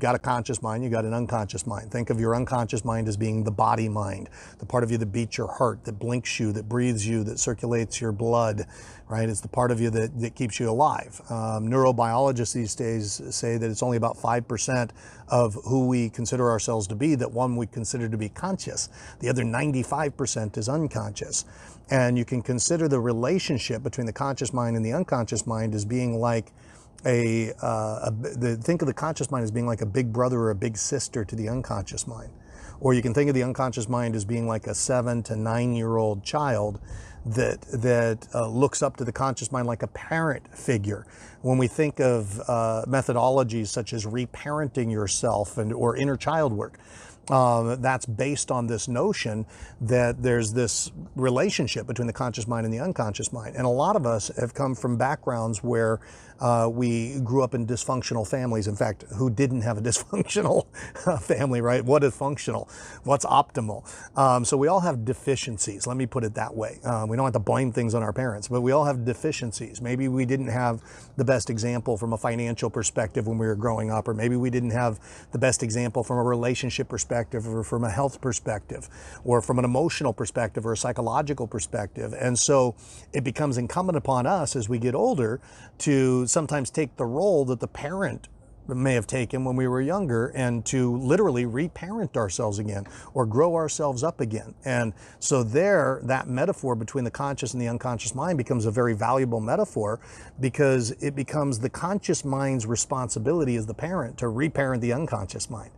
got a conscious mind, you got an unconscious mind. Think of your unconscious mind as being the body mind, the part of you that beats your heart, that blinks you, that breathes you, that circulates your blood, right? It's the part of you that keeps you alive. Neurobiologists these days say that it's only about 5% of who we consider ourselves to be that one we consider to be conscious. The other 95% is unconscious. And you can consider the relationship between the conscious mind and the unconscious mind as being like think of the conscious mind as being like a big brother or a big sister to the unconscious mind. Or you can think of the unconscious mind as being like a 7 to 9-year-old child that looks up to the conscious mind like a parent figure. When we think of methodologies such as reparenting yourself or inner child work, that's based on this notion that there's this relationship between the conscious mind and the unconscious mind. And a lot of us have come from backgrounds where we grew up in dysfunctional families. In fact, who didn't have a dysfunctional family, right? What is functional? What's optimal? So we all have deficiencies. Let me put it that way. We don't have to blame things on our parents, but we all have deficiencies. Maybe we didn't have the best example from a financial perspective when we were growing up, or maybe we didn't have the best example from a relationship perspective, or from a health perspective, or from an emotional perspective, or a psychological perspective. And so it becomes incumbent upon us as we get older to sometimes take the role that the parent may have taken when we were younger, and to literally reparent ourselves again or grow ourselves up again. And so that metaphor between the conscious and the unconscious mind becomes a very valuable metaphor, because it becomes the conscious mind's responsibility as the parent to reparent the unconscious mind.